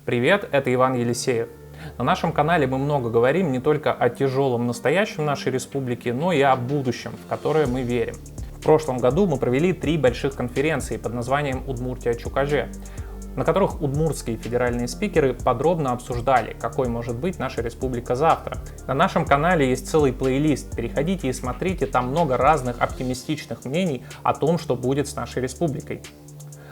Привет, это Иван Елисеев. На нашем канале мы много говорим не только о тяжелом настоящем нашей республики, но и о будущем, в которое мы верим. В прошлом году мы провели 3 больших конференции под названием «Удмуртия-Чукаже», на которых удмуртские федеральные спикеры подробно обсуждали, какой может быть наша республика завтра. На нашем канале есть целый плейлист, переходите и смотрите, там много разных оптимистичных мнений о том, что будет с нашей республикой.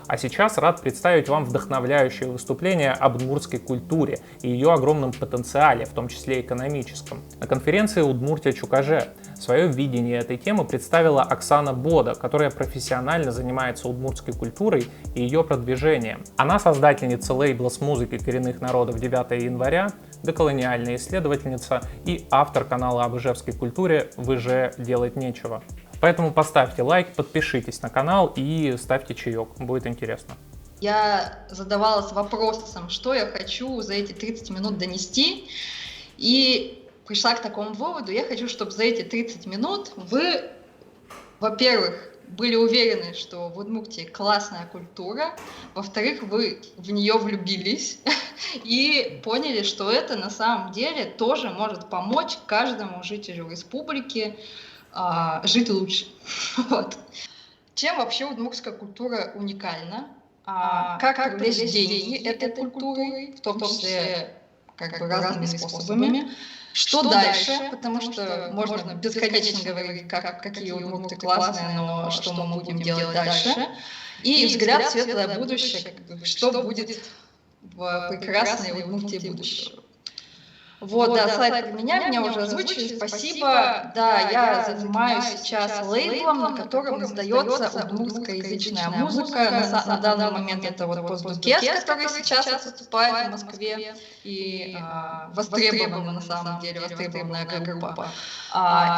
А сейчас рад представить вам вдохновляющее выступление об удмуртской культуре и ее огромном потенциале, в том числе экономическом. На конференции «Удмуртия-Чукаже» свое видение этой темы представила Оксана Бода, которая профессионально занимается удмуртской культурой и ее продвижением. Она создательница лейбла с музыкой коренных народов «9 января», деколониальная исследовательница и автор канала об ижевской культуре «В Иже делать нечего». Поэтому поставьте лайк, подпишитесь на канал и ставьте чаек, будет интересно. Я задавалась вопросом, что я хочу за эти 30 минут донести, и пришла к такому выводу: я хочу, чтобы за эти 30 минут вы, во-первых, были уверены, что в Удмуртии классная культура, во-вторых, вы в нее влюбились и поняли, что это на самом деле тоже может помочь каждому жителю республики жить лучше. Вот. Чем вообще удмуртская культура уникальна? Как привлечь деньги этой культурой, в том числе разными способами? Что дальше? Потому что можно бесконечно говорить, какие удмурты классные, но что мы будем делать дальше? И взгляд в светлое будущее, что будет в прекрасной Удмуртии будущего. Вот, да, слайд про меня уже озвучили, спасибо. Да, я занимаюсь сейчас лейблом, на котором издается удмуртскоязычная музыка. На данный момент это вот Поздукес, который сейчас выступает в Москве, и востребована, на самом деле, востребованная группа.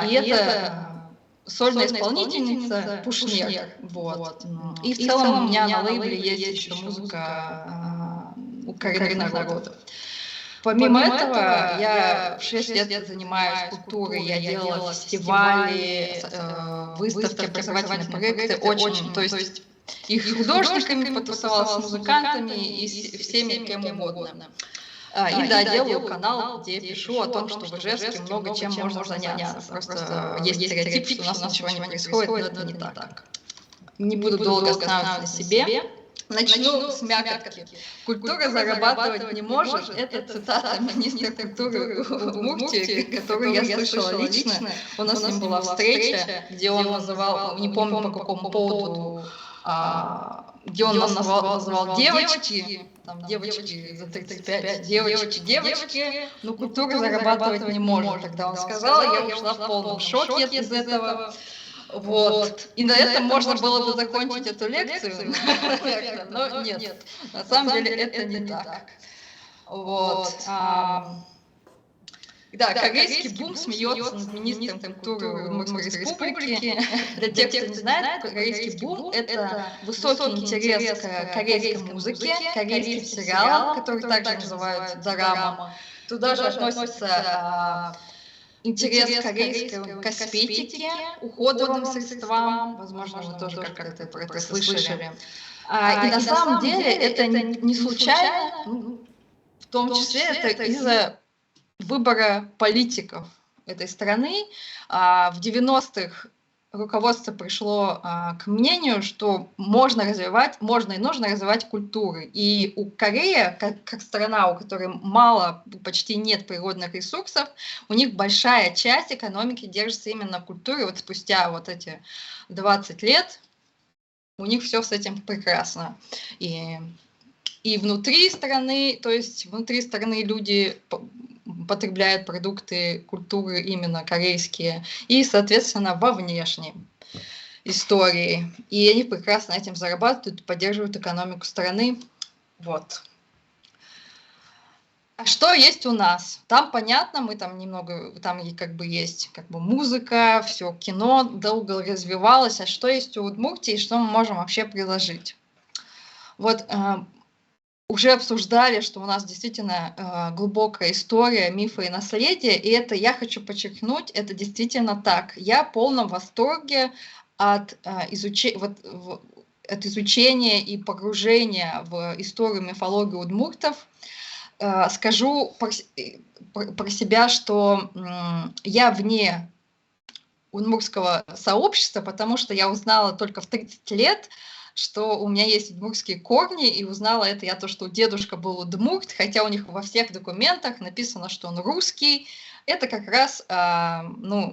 И это сольная исполнительница Пушнер. Вот. И в целом у меня на лейбле есть еще музыка у коренных народов. Помимо этого, я 6 лет занимаюсь культурой, я делала фестивали, выставки, образовательные проекты, очень, то есть и с художниками потусовалась, с музыкантами, и с всеми кем угодно. И да, делаю канал, где пишу о том, что в Ижевске много чем можно заняться. Просто есть стереотип, что у нас ничего не происходит, но это не так. Не буду долго останавливаться на себе. Начну с мякотки. Культура зарабатывать не может. Это цитата министра культуры Удмуртии, которую я слышала лично. У нас с ним была встреча, где он называл, не помню по какому поводу, где он называл девочки, там девочки за 35, девочки, но культура зарабатывать не может. Тогда он сказал, я ушла в полном шоке из этого. Вот. И на этом можно было бы закончить эту лекцию, но нет, на самом деле это не так. Вот. Да, корейский бум смеется над министром культуры Удмуртской республики. Для тех, кто не знает, корейский бум — это высокий интерес к корейской музыке, корейским сериалам, которые также называют дорама. Туда же относится интерес к корейской косметике, уходовым средствам, возможно, вы тоже как-то про это слышали. И на самом деле это не случайно, в том числе это из-за выбора политиков этой страны. В 90-х руководство пришло к мнению, что можно и нужно развивать культуры. И у Кореи, как страна, у которой мало, почти нет природных ресурсов, у них большая часть экономики держится именно на культуре. Вот спустя вот эти 20 лет у них все с этим прекрасно. И внутри страны, то есть внутри страны люди потребляют продукты культуры именно корейские, и, соответственно, во внешней истории. И они прекрасно этим зарабатывают, поддерживают экономику страны. Вот. А что есть у нас? Там понятно, мы там немного, там как бы есть музыка, все кино долго развивалось. А что есть у Удмуртии, что мы можем вообще предложить? Вот уже обсуждали, что у нас действительно глубокая история, мифы и наследие, и это я хочу подчеркнуть, это действительно так. Я в полном восторге от изучения, от изучения и погружения в историю, мифологию удмуртов. Скажу про себя, что я вне удмуртского сообщества, потому что я узнала только в 30 лет, что у меня есть удмуртские корни, и узнала это я то, что дедушка был удмурт, хотя у них во всех документах написано, что он русский. Это как раз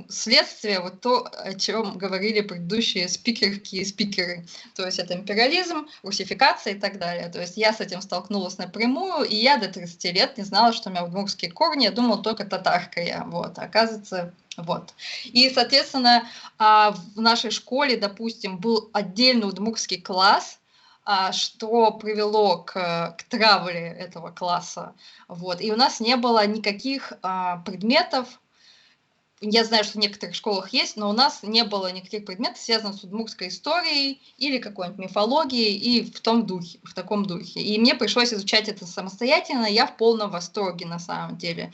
следствие вот то, о чем говорили предыдущие спикерки и спикеры. То есть это империализм, русификация и так далее. То есть я с этим столкнулась напрямую, и я до 30 лет не знала, что у меня удмуртские корни. Я думала, только татарка я. Вот. Оказывается, вот. И, соответственно, в нашей школе, допустим, был отдельный удмуртский класс, что привело к травле этого класса. Вот. И у нас не было никаких предметов. Я знаю, что в некоторых школах есть, но у нас не было никаких предметов, связанных с удмуртской историей или какой-нибудь мифологией, и в таком духе. И мне пришлось изучать это самостоятельно, я в полном восторге на самом деле.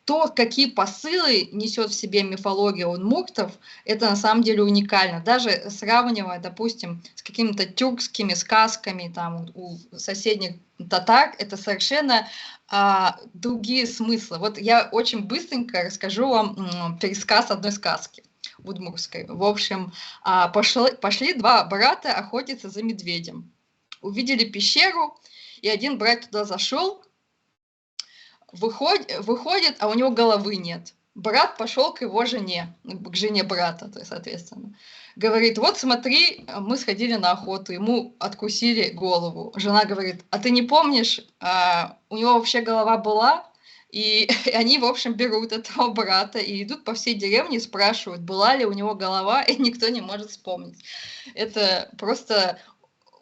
То, какие посылы несет в себе мифология удмуртов, это на самом деле уникально. Даже сравнивая, допустим, с какими-то тюркскими сказками там, у соседних татар, это совершенно другие смыслы. Вот я очень быстренько расскажу вам пересказ одной сказки удмуртской. В общем, пошли два брата охотиться за медведем. Увидели пещеру, и один брат туда зашел, выходит, а у него головы нет. Брат пошел к его жене, к жене брата, то есть, соответственно. Говорит, вот смотри, мы сходили на охоту, ему откусили голову. Жена говорит, а ты не помнишь, у него вообще голова была? И они, в общем, берут этого брата и идут по всей деревне и спрашивают, была ли у него голова, и никто не может вспомнить. Это просто...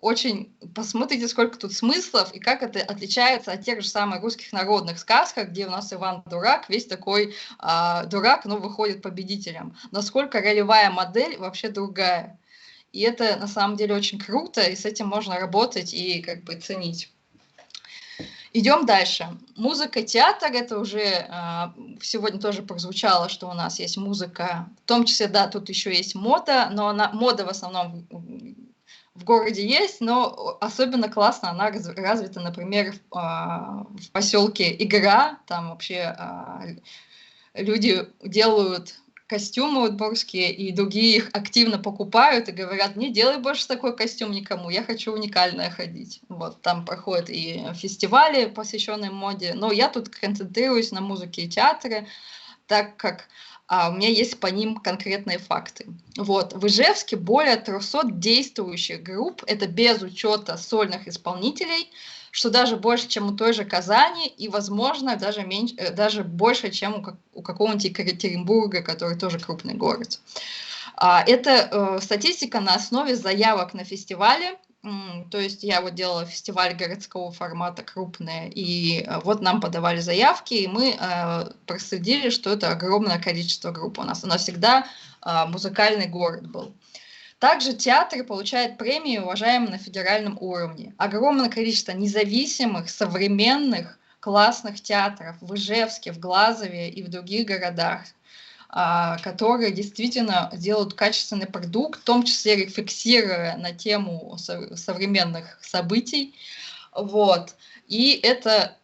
Очень посмотрите, сколько тут смыслов и как это отличается от тех же самых русских народных сказок, где у нас Иван Дурак, весь такой дурак, но выходит победителем. Насколько ролевая модель вообще другая. И это на самом деле очень круто, и с этим можно работать и как бы ценить. Идем дальше. Музыка, театр, это уже сегодня тоже прозвучало, что у нас есть музыка, в том числе, да, тут еще есть мода, но мода в основном в городе есть, но особенно классно она развита, например, в поселке Игра, там вообще люди делают костюмы удмуртские, и другие их активно покупают и говорят, не делай больше такой костюм никому, я хочу уникальное ходить. Вот, там проходят и фестивали, посвященные моде, но я тут концентрируюсь на музыке и театре, так как у меня есть по ним конкретные факты. Вот. В Ижевске более 300 действующих групп, это без учета сольных исполнителей, что даже больше, чем у той же Казани, и, возможно, даже больше, чем у какого-нибудь Екатеринбурга, который тоже крупный город. Это статистика на основе заявок на фестивале. То есть я вот делала фестиваль городского формата крупные, и вот нам подавали заявки, и мы проследили, что это огромное количество групп у нас. У нас всегда музыкальный город был. Также театр получает премии, уважаемые на федеральном уровне. Огромное количество независимых, современных, классных театров в Ижевске, в Глазове и в других городах, которые действительно делают качественный продукт, в том числе рефлексируя на тему современных событий. Вот. И это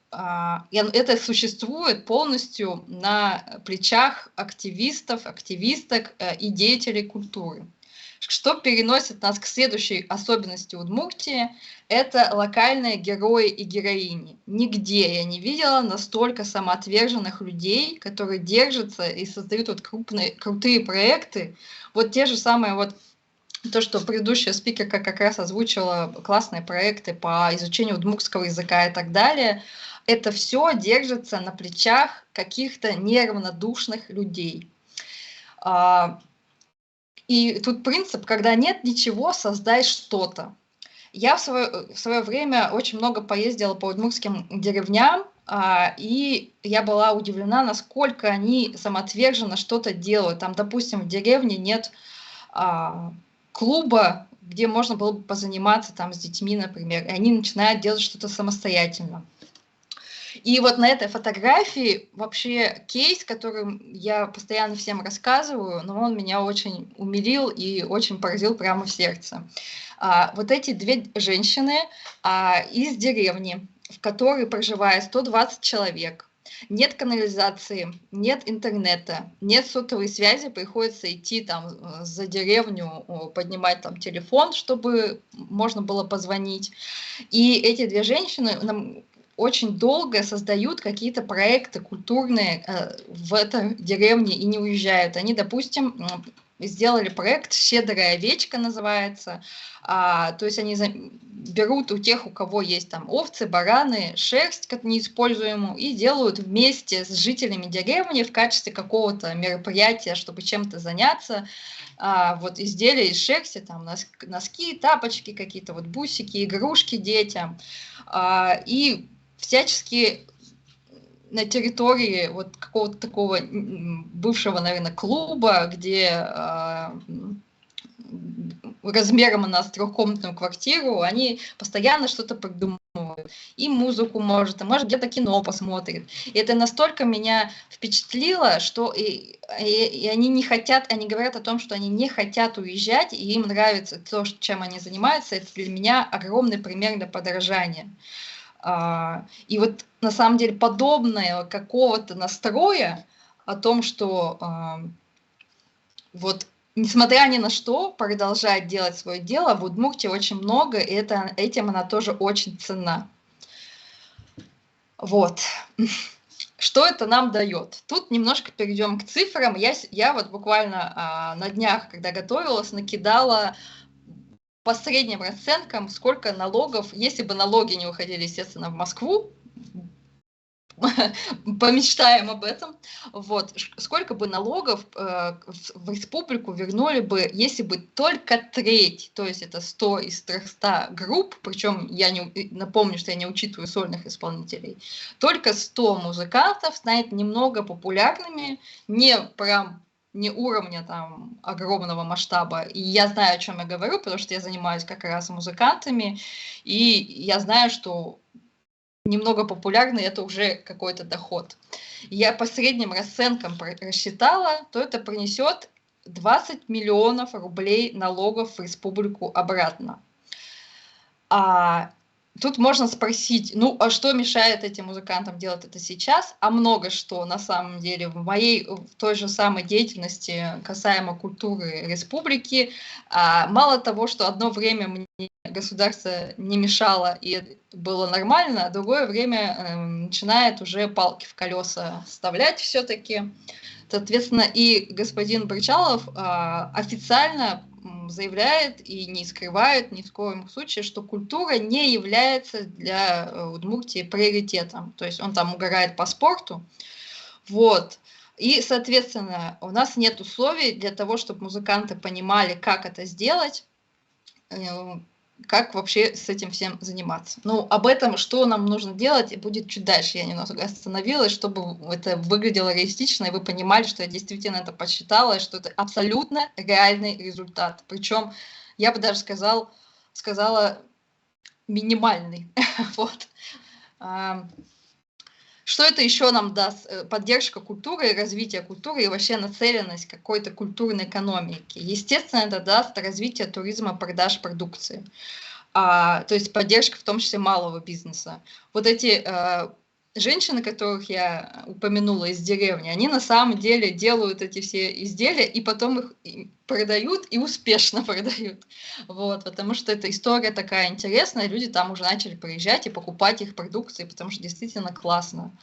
существует полностью на плечах активистов, активисток и деятелей культуры. Что переносит нас к следующей особенности Удмуртии, это локальные герои и героини. Нигде я не видела настолько самоотверженных людей, которые держатся и создают вот крутые проекты. Вот те же самые вот то, что предыдущая спикерка как раз озвучила, классные проекты по изучению удмуртского языка и так далее. Это все держится на плечах каких-то неравнодушных людей. И тут принцип, когда нет ничего, создай что-то. Я в свое время очень много поездила по удмуртским деревням, и я была удивлена, насколько они самоотверженно что-то делают. Там, допустим, в деревне нет клуба, где можно было бы позаниматься там, с детьми, например, и они начинают делать что-то самостоятельно. И вот на этой фотографии вообще кейс, который я постоянно всем рассказываю, но он меня очень умилил и очень поразил прямо в сердце. Вот эти две женщины из деревни, в которой проживает 120 человек, нет канализации, нет интернета, нет сотовой связи, приходится идти там за деревню, поднимать там телефон, чтобы можно было позвонить. И эти две женщины очень долго создают какие-то проекты культурные в этой деревне и не уезжают. Они, допустим, сделали проект «Щедрая овечка» называется. То есть они берут у тех, у кого есть там овцы, бараны, шерсть как неиспользуемую, и делают вместе с жителями деревни в качестве какого-то мероприятия, чтобы чем-то заняться. Вот изделия из шерсти, там носки, тапочки какие-то, вот бусики, игрушки детям. И всячески на территории вот какого-то такого бывшего, наверное, клуба, где размером у нас трехкомнатную квартиру, они постоянно что-то придумывают. И музыку может где-то кино посмотрит. И это настолько меня впечатлило, что и они не хотят, они говорят о том, что они не хотят уезжать, и им нравится то, чем они занимаются. Это для меня огромный пример для подражания. И вот на самом деле подобное какого-то настроя о том, что вот несмотря ни на что, продолжает делать свое дело, в Удмуртии очень много, и этим она тоже очень ценна. Вот. Что это нам дает? Тут немножко перейдем к цифрам. Я вот буквально на днях, когда готовилась, накидала по средним расценкам, сколько налогов, если бы налоги не уходили, естественно, в Москву, помечтаем об этом, вот, сколько бы налогов в республику вернули бы, если бы только треть, то есть это 100 из 300 групп, причем я напомню, что я не учитываю сольных исполнителей, только 100 музыкантов станет немного популярными, не уровня там огромного масштаба. И я знаю, о чем я говорю, потому что я занимаюсь как раз музыкантами, и я знаю, что немного популярный, это уже какой-то доход. Я по средним расценкам рассчитала, то это принесет 20 миллионов рублей налогов в республику обратно. Тут можно спросить, ну, а что мешает этим музыкантам делать это сейчас? А много что, на самом деле, в той же самой деятельности касаемо культуры республики. Мало того, что одно время мне государство не мешало и было нормально, а другое время начинает уже палки в колеса вставлять все-таки. Соответственно, и господин Брычалов официально заявляет и не скрывает ни в коем случае, что культура не является для Удмуртии приоритетом. То есть он там угорает по спорту. Вот. И, соответственно, у нас нет условий для того, чтобы музыканты понимали, как это сделать, как вообще с этим всем заниматься. Ну, об этом, что нам нужно делать, будет чуть дальше. Я немного остановилась, чтобы это выглядело реалистично, и вы понимали, что я действительно это посчитала, и что это абсолютно реальный результат. Причем, я бы даже сказала минимальный. Вот. Что это еще нам даст? Поддержка культуры, развитие культуры и вообще нацеленность какой-то культурной экономики. Естественно, это даст развитие туризма, продаж продукции. То есть поддержка в том числе малого бизнеса. Вот эти женщины, которых я упомянула из деревни, они на самом деле делают эти все изделия и потом их продают и успешно продают. Вот, потому что эта история такая интересная, люди там уже начали приезжать и покупать их продукции, потому что действительно классно.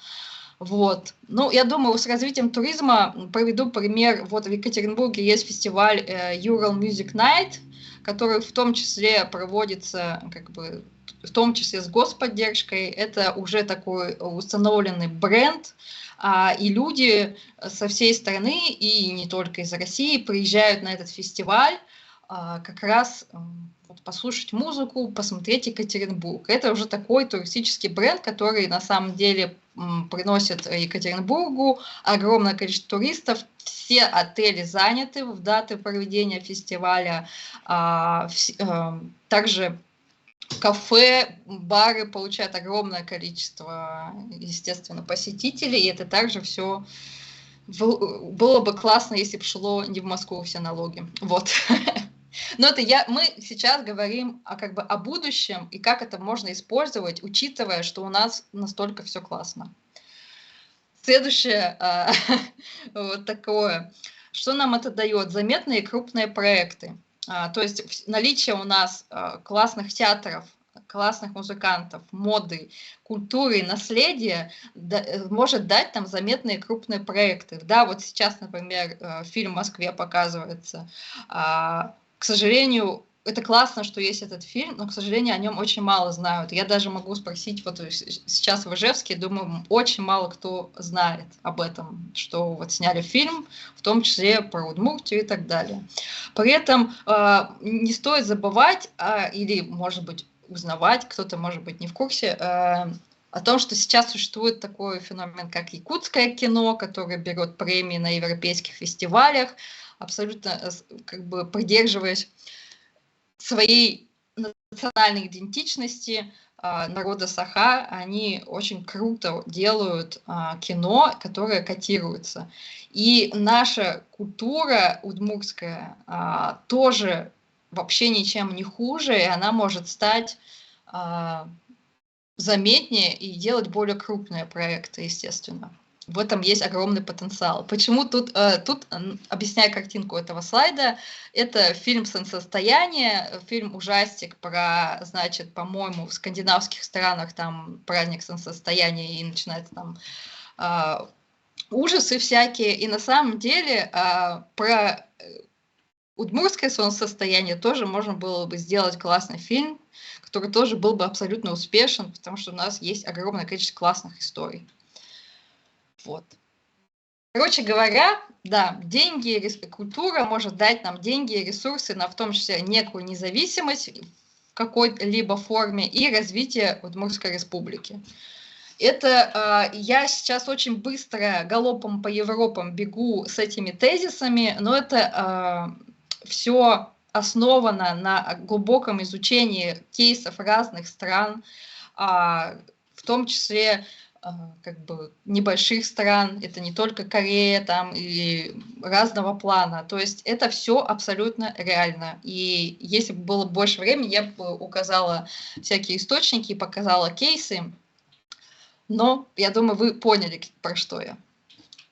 Вот. Ну, я думаю, с развитием туризма приведу пример. Вот в Екатеринбурге есть фестиваль Ural Music Night, который в том числе проводится в том числе с господдержкой. Это уже такой установленный бренд, и люди со всей страны, и не только из России, приезжают на этот фестиваль как раз послушать музыку, посмотреть Екатеринбург. Это уже такой туристический бренд, который на самом деле приносит Екатеринбургу огромное количество туристов. Все отели заняты в даты проведения фестиваля. Также кафе, бары получают огромное количество, естественно, посетителей, и это также все было бы классно, если бы шло не в Москву все налоги. Вот. Но мы сейчас говорим о будущем и как это можно использовать, учитывая, что у нас настолько все классно. Следующее вот такое. Что нам это дает? Заметные крупные проекты. То есть наличие у нас классных театров, классных музыкантов, моды, культуры и наследия может дать нам заметные крупные проекты. Да, вот сейчас, например, фильм в Москве показывается. К сожалению, это классно, что есть этот фильм, но, к сожалению, о нем очень мало знают. Я даже могу спросить, вот сейчас в Ижевске, думаю, очень мало кто знает об этом, что вот сняли фильм, в том числе про Удмуртию и так далее. При этом не стоит забывать, или, может быть, узнавать, кто-то, может быть, не в курсе, о том, что сейчас существует такой феномен, как якутское кино, которое берет премии на европейских фестивалях, абсолютно придерживаясь своей национальной идентичности народа Саха, они очень круто делают кино, которое котируется. И наша культура удмуртская тоже вообще ничем не хуже, и она может стать заметнее и делать более крупные проекты, естественно. В этом есть огромный потенциал. Почему тут объясняя картинку этого слайда, это фильм «Солнцестояние», фильм-ужастик про, значит, по-моему, в скандинавских странах там праздник солнцестояния и начинается там ужасы всякие. И на самом деле про удмуртское солнцестояние тоже можно было бы сделать классный фильм, который тоже был бы абсолютно успешен, потому что у нас есть огромное количество классных историй. Вот. Короче говоря, да, деньги, культура может дать нам деньги и ресурсы, в том числе некую независимость в какой-либо форме и развитие Удмуртской республики. Это я сейчас очень быстро галопом по Европам бегу с этими тезисами, но это все основано на глубоком изучении кейсов разных стран, в том числе небольших стран, это не только Корея там и разного плана. То есть это все абсолютно реально. И если бы было больше времени, я бы указала всякие источники, показала кейсы. Но я думаю, вы поняли, про что я.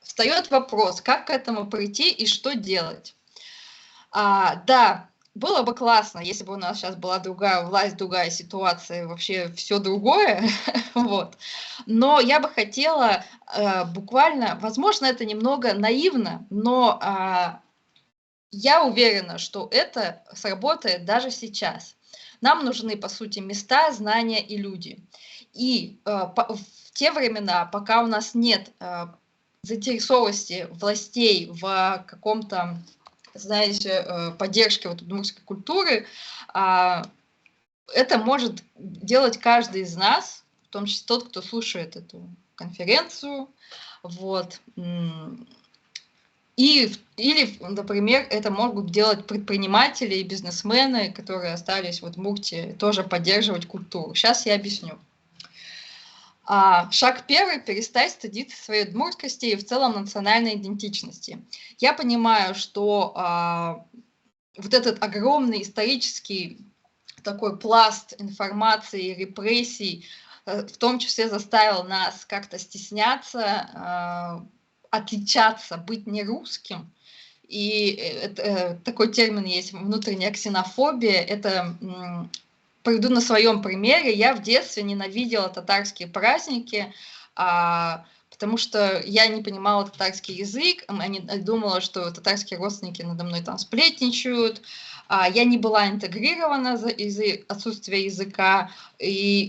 Встает вопрос, как к этому прийти и что делать. Да, было бы классно, если бы у нас сейчас была другая власть, другая ситуация, вообще все другое, вот. Но я бы хотела буквально, возможно, это немного наивно, но я уверена, что это сработает даже сейчас. Нам нужны, по сути, места, знания и люди. И в те времена, пока у нас нет заинтересованности властей в каком-то, знаете, поддержке вот удмуртской культуры, это может делать каждый из нас, в том числе тот, кто слушает эту конференцию, вот. Или, например, это могут делать предприниматели и бизнесмены, которые остались в Удмуртии, тоже поддерживать культуру. Сейчас я объясню. Шаг первый – перестать стыдиться своей удмурткости и в целом национальной идентичности. Я понимаю, что вот этот огромный исторический такой пласт информации и репрессий в том числе заставил нас как-то стесняться, отличаться, быть не русским. И такой термин есть – внутренняя ксенофобия. Это приведу на своем примере. Я в детстве ненавидела татарские праздники, потому что я не понимала татарский язык, думала, что татарские родственники надо мной там сплетничают. Я не была интегрирована из-за отсутствия языка. И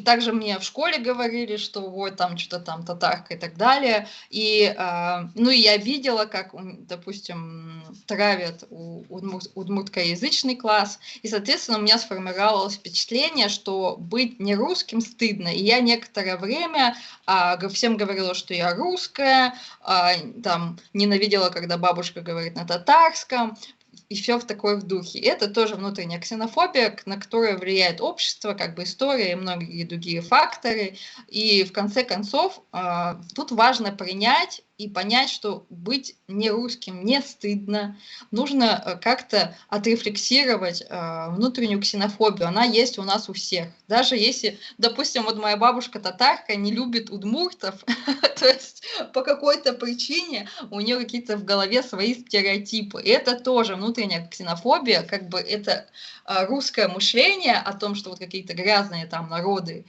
также мне в школе говорили, что вот там что-то там татарка и так далее. И я видела, как, допустим, травят удмурткоязычный класс. И, соответственно, у меня сформировалось впечатление, что быть не русским стыдно. И я некоторое время всем говорила, что я русская, там, ненавидела, когда бабушка говорит на татарском. и все в такой в духе. Это тоже внутренняя ксенофобия, на которую влияет общество, как бы история и многие другие факторы. И в конце концов, тут важно принять и понять, что быть не русским не стыдно. Нужно как-то отрефлексировать внутреннюю ксенофобию. Она есть у нас у всех. Даже если, допустим, вот моя бабушка татарка не любит удмуртов, то есть по какой-то причине у нее какие-то в голове свои стереотипы. И это тоже внутренняя ксенофобия, как бы это русское мышление о том, что вот какие-то грязные там народы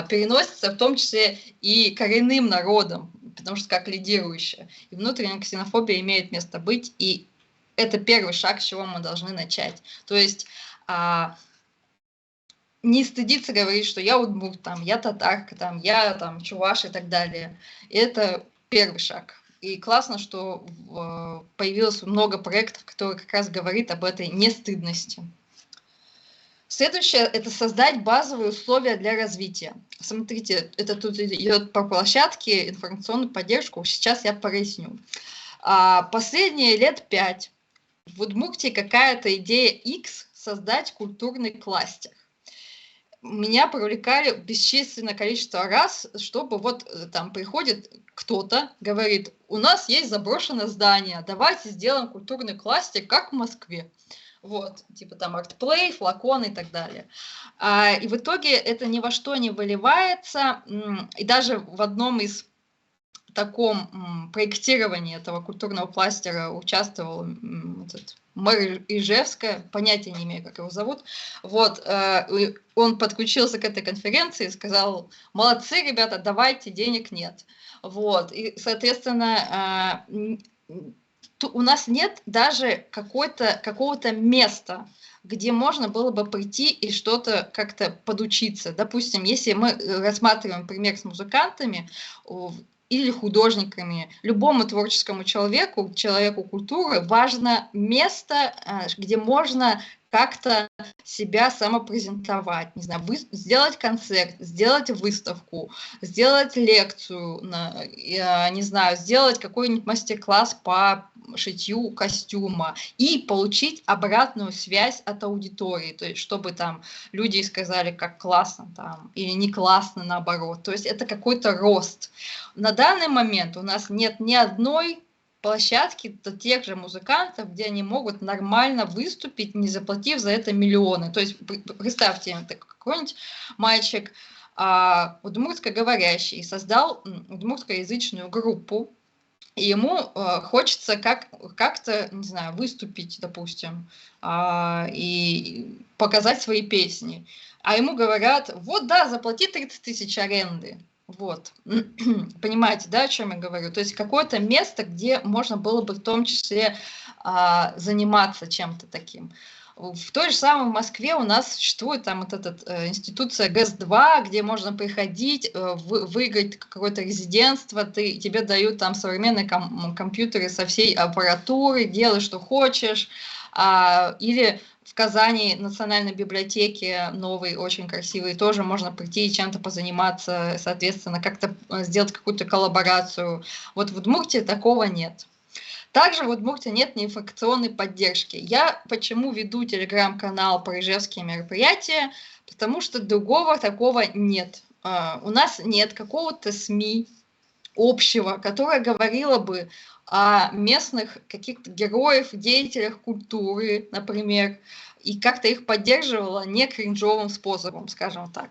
переносится в том числе и коренным народам, потому что как лидирующая. И внутренняя ксенофобия имеет место быть, и это первый шаг, с чего мы должны начать. То есть не стыдиться говорить, что я удмурт, там, я татарка, там, я там, чуваш и так далее. Это первый шаг. И классно, что появилось много проектов, которые как раз говорят об этой нестыдности. Следующее – это создать базовые условия для развития. Смотрите, это тут идет по площадке, информационную поддержку. Сейчас я проясню. Последние лет 5 в Удмуртии какая-то идея X создать культурный кластер. Меня привлекали бесчисленное количество раз, чтобы вот там приходит кто-то, говорит, у нас есть заброшенное здание, давайте сделаем культурный кластер, как в Москве. Вот, типа там артплей, флакон и так далее. И в итоге это ни во что не выливается, и даже в одном из таком проектировании этого культурного кластера участвовал мэр Ижевска, понятия не имею, как его зовут. Вот, он подключился к этой конференции и сказал, молодцы, ребята, давайте, денег нет. Вот, и, соответственно, у нас нет даже какого-то места, где можно было бы прийти и что-то как-то подучиться. Допустим, если мы рассматриваем пример с музыкантами или художниками, любому творческому человеку культуры важно место, где можно как-то себя самопрезентовать, не знаю, сделать концерт, сделать выставку, сделать лекцию, не знаю, сделать какой-нибудь мастер-класс по шитью костюма и получить обратную связь от аудитории, то есть чтобы там люди сказали, как классно там, или не классно наоборот, то есть это какой-то рост. На данный момент у нас нет ни одной площадки тех же музыкантов, где они могут нормально выступить, не заплатив за это миллионы. То есть представьте, какой-нибудь мальчик удмуртскоговорящий создал удмуртскоязычную группу, и ему хочется как-то, не знаю, выступить, допустим, и показать свои песни. А ему говорят, вот да, заплати 30 тысяч аренды. Вот, понимаете, да, о чем я говорю? То есть какое-то место, где можно было бы в том числе заниматься чем-то таким. В той же самой Москве у нас существует там вот эта институция ГЭС-2, где можно приходить, выиграть какое-то резидентство, тебе дают там современные компьютеры со всей аппаратурой, делай, что хочешь, или в Казани национальной библиотеке новой, очень красивой, тоже можно прийти и чем-то позаниматься, соответственно, как-то сделать какую-то коллаборацию. Вот в Удмуртии такого нет. Также в Удмуртии нет информационной поддержки. Я почему веду телеграм-канал про ижевские мероприятия? Потому что другого такого нет. У нас нет какого-то СМИ общего, которое говорило бы о местных каких-то героев, деятелях культуры, например, и как-то их поддерживала не кринжовым способом, скажем так.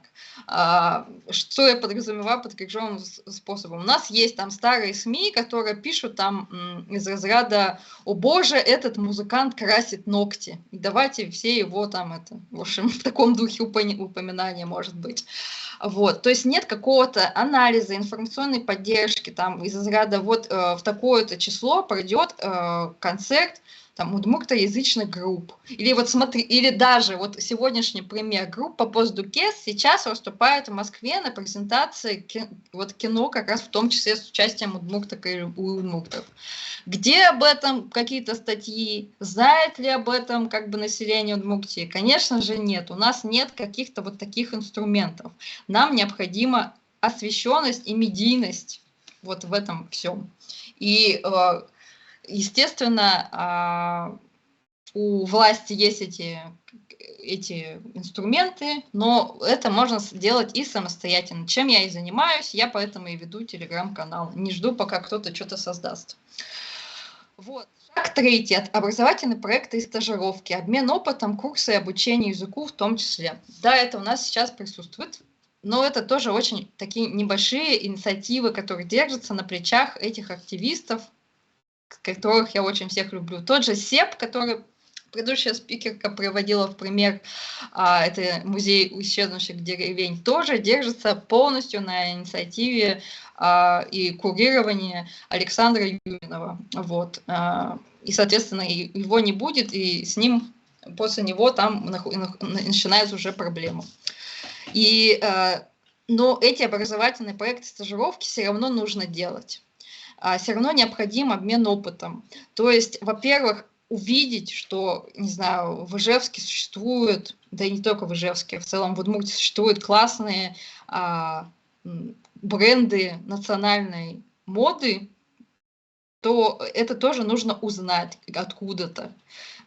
Что я подразумеваю под кринжовым способом? У нас есть там старые СМИ, которые пишут там из разряда «О боже, этот музыкант красит ногти». И давайте все его там, в общем, в таком духе упоминания может быть. Вот. То есть нет какого-то анализа, информационной поддержки там из разряда вот в такое-то число пройдет концерт там удмуртоязычных групп. Или вот смотри, или даже вот сегодняшний пример, группа Постдукес сейчас выступает в Москве на презентации кино как раз в том числе с участием удмурток и удмуртов. Где об этом какие-то статьи? Знает ли об этом как бы население Удмуртии? Конечно же нет. У нас нет каких-то вот таких инструментов. Нам необходима освещенность и медийность вот в этом всем. И естественно, у власти есть эти инструменты, но это можно сделать и самостоятельно. Чем я и занимаюсь, я поэтому и веду телеграм-канал. Не жду, пока кто-то что-то создаст. Вот. Шаг третий. Образовательные проекты и стажировки. Обмен опытом, курсы обучения языку в том числе. Да, это у нас сейчас присутствует, но это тоже очень такие небольшие инициативы, которые держатся на плечах этих активистов, которых я очень всех люблю. Тот же СЕП, который предыдущая спикерка приводила в пример, это музей исчезнувших деревень, тоже держится полностью на инициативе и курировании Александра Юринова. Вот. И, соответственно, его не будет, и с ним после него там начинаются уже проблемы. Но эти образовательные проекты, стажировки все равно нужно делать. Все равно необходим обмен опытом. То есть, во-первых, увидеть, что, не знаю, в Ижевске существуют, да и не только в Ижевске, в целом в Удмуртии существуют классные бренды национальной моды, то это тоже нужно узнать откуда-то.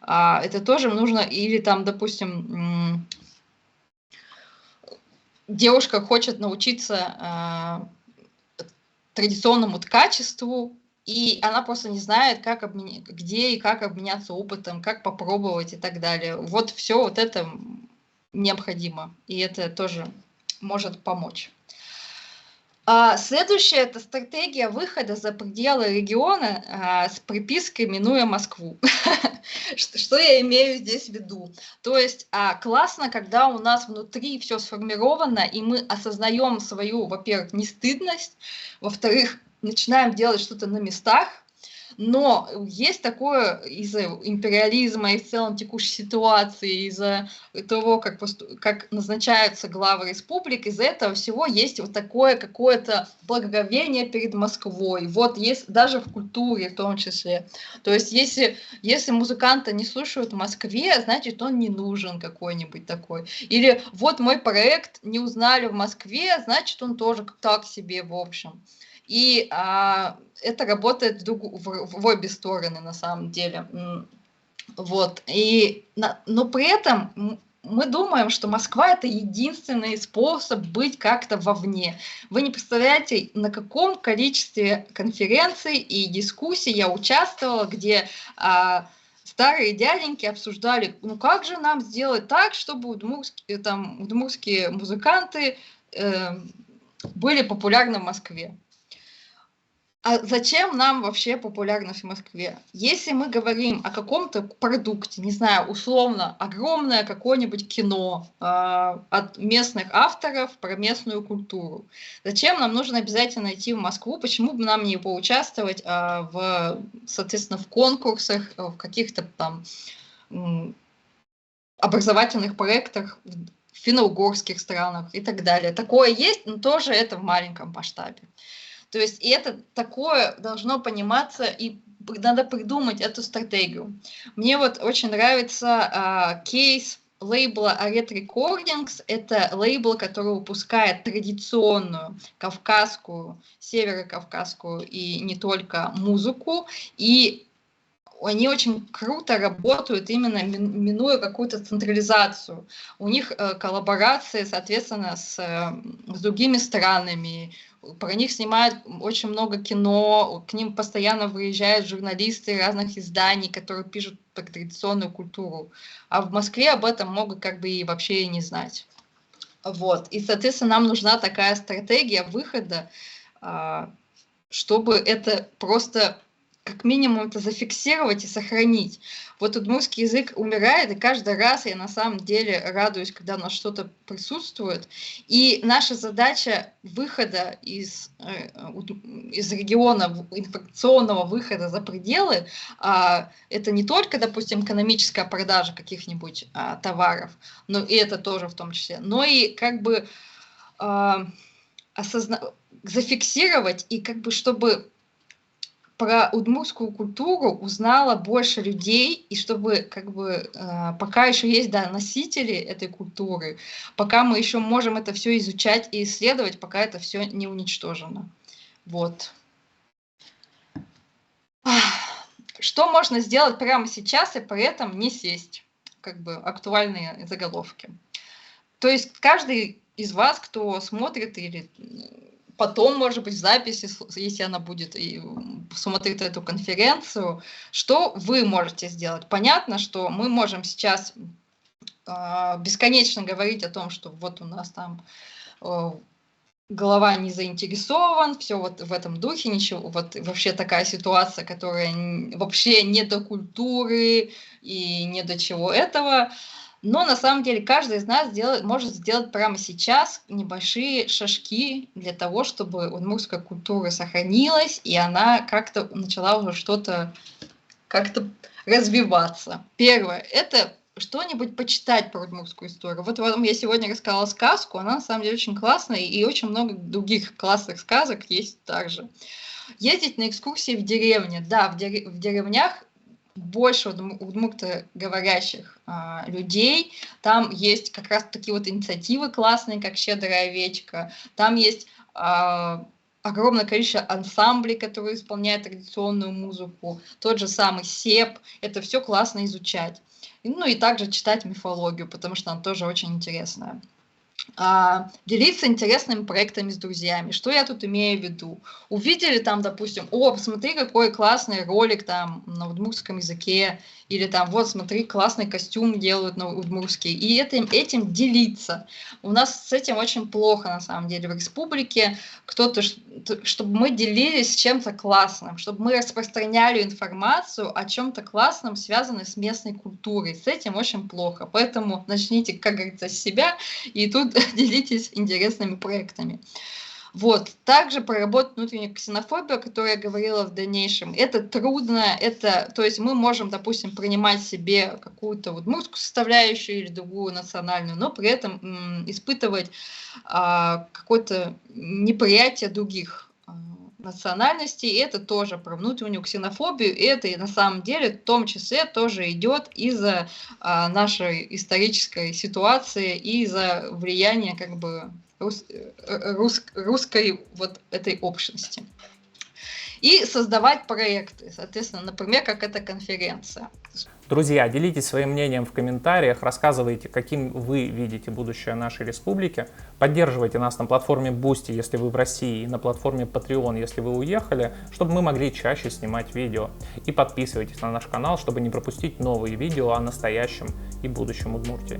Это тоже нужно, или там, допустим, девушка хочет научиться традиционному ткачеству, и она просто не знает, где и как обменяться опытом, как попробовать и так далее. Вот все вот это необходимо, и это тоже может помочь. Следующее – это стратегия выхода за пределы региона с припиской «минуя Москву». Что я имею здесь в виду? То есть классно, когда у нас внутри все сформировано, и мы осознаем свою, во-первых, нестыдность, во-вторых, начинаем делать что-то на местах, но есть такое из-за империализма и в целом текущей ситуации, из-за того, как назначаются главы республик, из-за этого всего есть вот такое какое-то благоговение перед Москвой. Вот есть даже в культуре в том числе. То есть если музыканта не слушают в Москве, значит он не нужен какой-нибудь такой. Или вот мой проект не узнали в Москве, значит он тоже так себе в общем. И это работает в обе стороны на самом деле. Вот. Но при этом мы думаем, что Москва – это единственный способ быть как-то вовне. Вы не представляете, на каком количестве конференций и дискуссий я участвовала, где старые дяденьки обсуждали, ну как же нам сделать так, чтобы удмуртские музыканты были популярны в Москве. А зачем нам вообще популярность в Москве? Если мы говорим о каком-то продукте, не знаю, условно, огромное какое-нибудь кино от местных авторов про местную культуру, зачем нам нужно обязательно идти в Москву? Почему бы нам не поучаствовать соответственно, в конкурсах, в каких-то там образовательных проектах в финно-угорских странах и так далее? Такое есть, но тоже это в маленьком масштабе. То есть и это такое должно пониматься, и надо придумать эту стратегию. Мне вот очень нравится кейс лейбла Aret Recordings. Это лейбл, который выпускает традиционную кавказскую, северокавказскую и не только музыку. И они очень круто работают, именно минуя какую-то централизацию. У них коллаборации, соответственно, с другими странами. Про них снимают очень много кино, к ним постоянно выезжают журналисты разных изданий, которые пишут про традиционную культуру. А в Москве об этом могут как бы и вообще и не знать. Вот. И, соответственно, нам нужна такая стратегия выхода, чтобы это просто как минимум это зафиксировать и сохранить. Вот удмуртский язык умирает, и каждый раз я на самом деле радуюсь, когда у нас что-то присутствует. И наша задача выхода из региона, информационного выхода за пределы, это не только, допустим, экономическая продажа каких-нибудь товаров, но и это тоже в том числе, но и как бы зафиксировать и как бы чтобы про удмуртскую культуру узнало больше людей, и чтобы как бы пока еще есть носители этой культуры, пока мы еще можем это все изучать и исследовать, пока это все не уничтожено. Вот. Что можно сделать прямо сейчас и при этом не сесть? Как бы актуальные заголовки. То есть каждый из вас, кто смотрит или потом, может быть, в записи, если она будет, и смотрит эту конференцию, что вы можете сделать? Понятно, что мы можем сейчас бесконечно говорить о том, что вот у нас там голова не заинтересован, все вот в этом духе, ничего, вот вообще такая ситуация, которая вообще не до культуры и не до чего этого. Но на самом деле каждый из нас может сделать прямо сейчас небольшие шажки для того, чтобы удмуртская культура сохранилась, и она как-то начала уже что-то как-то развиваться. Первое – это что-нибудь почитать про удмуртскую историю. Вот вам я сегодня рассказала сказку, она на самом деле очень классная, и очень много других классных сказок есть также. Ездить на экскурсии в деревне. Да, в деревнях больше удмуртоговорящих людей. Там есть как раз такие вот инициативы классные, как «Щедрая овечка». Там есть огромное количество ансамблей, которые исполняют традиционную музыку. Тот же самый СЕП. Это все классно изучать. Ну и также читать мифологию, потому что она тоже очень интересная. Делиться интересными проектами с друзьями. Что я тут имею в виду? Увидели там, допустим, посмотри, какой классный ролик там на удмуртском языке, или там, вот, смотри, классный костюм делают на удмуртский, и этим делиться. У нас с этим очень плохо, на самом деле, в республике. Чтобы мы делились чем-то классным, чтобы мы распространяли информацию о чем-то классном, связанном с местной культурой. С этим очень плохо. Поэтому начните, как говорится, с себя, и тут делитесь интересными проектами. Вот. Также проработать внутреннюю ксенофобию, о которой я говорила в дальнейшем. Это трудно, то есть мы можем, допустим, принимать себе какую-то удмуртскую составляющую или другую национальную, но при этом испытывать какое-то неприятие других национальностей. И это тоже про внутреннюю ксенофобию. И это на самом деле в том числе тоже идет из-за нашей исторической ситуации и из-за влияния как бы русской вот этой общности. И создавать проекты, соответственно, например, как эта конференция. Друзья, делитесь своим мнением в комментариях, рассказывайте, каким вы видите будущее нашей республики. Поддерживайте нас на платформе Boosty, если вы в России, и на платформе Patreon, если вы уехали, чтобы мы могли чаще снимать видео. И подписывайтесь на наш канал, чтобы не пропустить новые видео о настоящем и будущем Удмуртии.